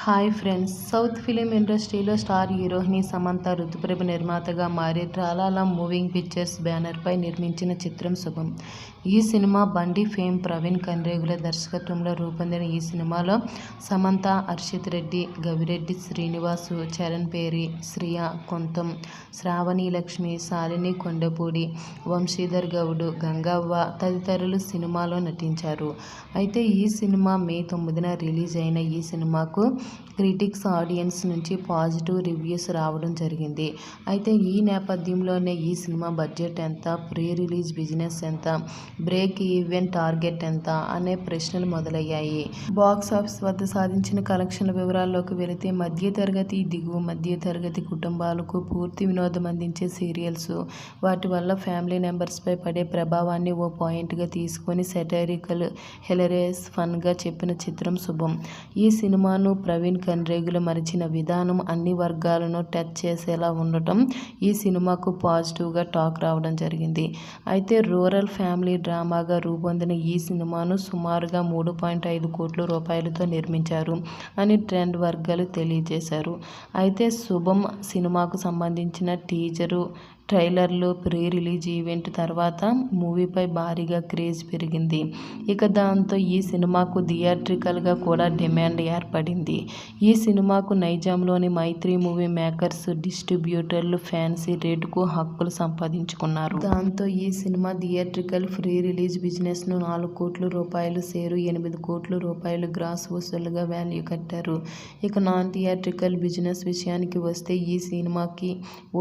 Hi friends, south film ఇండస్ట్రీలో star heroine Samantha రుతుప్రభ నిర్మాతగా మారి ట్రాలాలా మూవింగ్ పిక్చర్స్ బ్యానర్పై నిర్మించిన చిత్రం శుభం. ఈ సినిమా బండి ఫేమ్ ప్రవీణ్ కండ్రేగుల దర్శకత్వంలో రూపొందిన ఈ సినిమాలో సమంత, హర్షిత్ రెడ్డి, గవిరెడ్డి శ్రీనివాసు, చరణ్ పేరి, శ్రియ కొంతం, శ్రావణి లక్ష్మి, శాలిని కొండపూడి, వంశీధర్ గౌడ్, గంగవ్వ తదితరులు సినిమాలో నటించారు. అయితే ఈ సినిమా మే 9న రిలీజ్ అయిన ఈ సినిమాకు క్రిటిక్స్, ఆడియన్స్ నుంచి పాజిటివ్ రివ్యూస్ రావడం జరిగింది. అయితే ఈ నేపథ్యంలోనే ఈ సినిమా బడ్జెట్ ఎంత, ప్రీ రిలీజ్ బిజినెస్ ఎంత, బ్రేక్ ఈవెన్ టార్గెట్ ఎంత అనే ప్రశ్నలు మొదలయ్యాయి. బాక్స్ ఆఫీస్ వద్ద సాధించిన కలెక్షన్ల వివరాల్లోకి వెళితే మధ్యతరగతి, దిగువ మధ్యతరగతి కుటుంబాలకు పూర్తి వినోదం అందించే సీరియల్స్, వాటి వల్ల ఫ్యామిలీ మెంబర్స్పై పడే ప్రభావాన్ని ఓ పాయింట్గా తీసుకొని సెటైరికల్, హిలరియస్ ఫన్గా చెప్పిన చిత్రం శుభం. ఈ సినిమాను ప్రవీణ్ కండ్రేగుల మరిచిన విధానం అన్ని వర్గాలను టచ్ చేసేలా ఉండటం ఈ సినిమాకు పాజిటివ్గా టాక్ రావడం జరిగింది. అయితే రూరల్ ఫ్యామిలీ డ్రామాగా రూపొందిన ఈ సినిమాను సుమారుగా 3.5 కోట్ల రూపాయలతో నిర్మించారు అని ట్రెండ్ వర్గాలు తెలియజేశారు. అయితే శుభం సినిమాకు సంబంధించిన టీజరు, ట్రైలర్లు, ప్రీ రిలీజ్ ఈవెంట్ తర్వాత మూవీపై భారీగా క్రేజ్ పెరిగింది. ఇక దాంతో ఈ సినిమాకు థియేట్రికల్గా కూడా డిమాండ్ ఏర్పడింది. ఈ సినిమాకు నైజాంలోని మైత్రి మూవీ మేకర్స్ డిస్ట్రిబ్యూటర్లు ఫ్యాన్సీ రేటుకు హక్కులు సంపాదించుకున్నారు. దాంతో ఈ సినిమా థియేట్రికల్, ప్రీ రిలీజ్ బిజినెస్ను 4 కోట్ల రూపాయలు షేరు, 8 కోట్ల రూపాయలు గ్రాస్ వసూలుగా వాల్యూ కట్టారు. ఇక నాన్ థియేట్రికల్ బిజినెస్ విషయానికి వస్తే ఈ సినిమాకి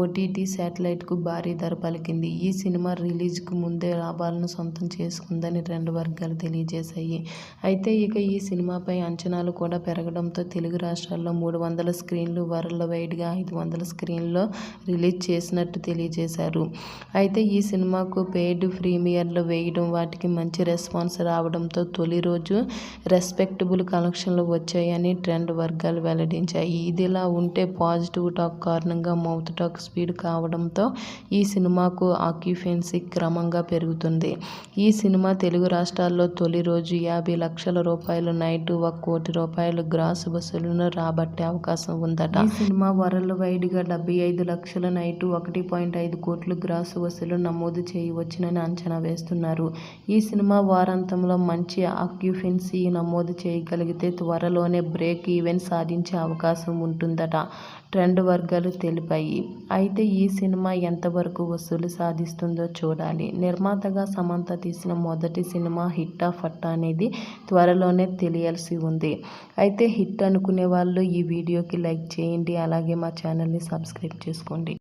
ఓటీటీ శాటిలైట్కు భారీ ధర పలికింది. ఈ సినిమా రిలీజ్కు ముందే లాభాలను సొంతం చేసుకుందని రెండు వర్గాలు తెలియజేశాయి. అయితే ఇక ఈ సినిమాపై అంచనాలు కూడా పెరగడంతో తెలుగు రాష్ట్రాల్లో 300 స్క్రీన్లు, వరల్డ్ వైడ్గా 500 స్క్రీన్లలో రిలీజ్ చేసినట్టు తెలియజేశారు. అయితే ఈ సినిమాకు పెయిడ్ ప్రీమియర్లు వేయడం, వాటికి మంచి రెస్పాన్స్ రావడంతో తొలి రోజు రెస్పెక్టబుల్ కలెక్షన్లు వచ్చాయని ట్రెండ్ వర్గాలు వెల్లడించాయి. ఇదిలా ఉంటే పాజిటివ్ టాక్ కారణంగా మౌత్ టాక్ స్పీడ్ కావడంతో ఈ సినిమాకు ఆక్యుపెన్సీ క్రమంగా పెరుగుతుంది. ఈ సినిమా తెలుగు రాష్ట్రాల్లో తొలి రోజు 50 లక్షల రూపాయలు నైట్ 1 కోటి రూపాయలు గ్రాస్ వసూలును రాబట్టే అవకాశం ఉందట. ఈ సినిమా వరల్డ్ వైడ్గా 75 లక్షల నైట్ 1.5 కోట్లు గ్రాస్ వసూలు నమోదు చేయవచ్చునని అంచనా వేస్తున్నారు. ఈ సినిమా వారాంతంలో మంచి ఆక్యుపెన్సీ నమోదు చేయగలిగితే త్వరలోనే బ్రేక్ ఈవెన్ సాధించే అవకాశం ఉంటుందట ట్రెండ్ వర్గాలు తెలిపాయి. అయితే ఈ సినిమా ఎంతవరకు వసూలు సాధిస్తుందో చూడాలి. నిర్మాతగా సమంత తీసిన మొదటి సినిమా హిట్టా ఫట్టా అనేది త్వరలోనే తెలియాల్సి ఉంది. అయితే హిట్ అనుకునే వాళ్ళు ఈ వీడియోకి లైక్ చేయండి, అలాగే మా ఛానల్ని సబ్స్క్రైబ్ చేసుకోండి.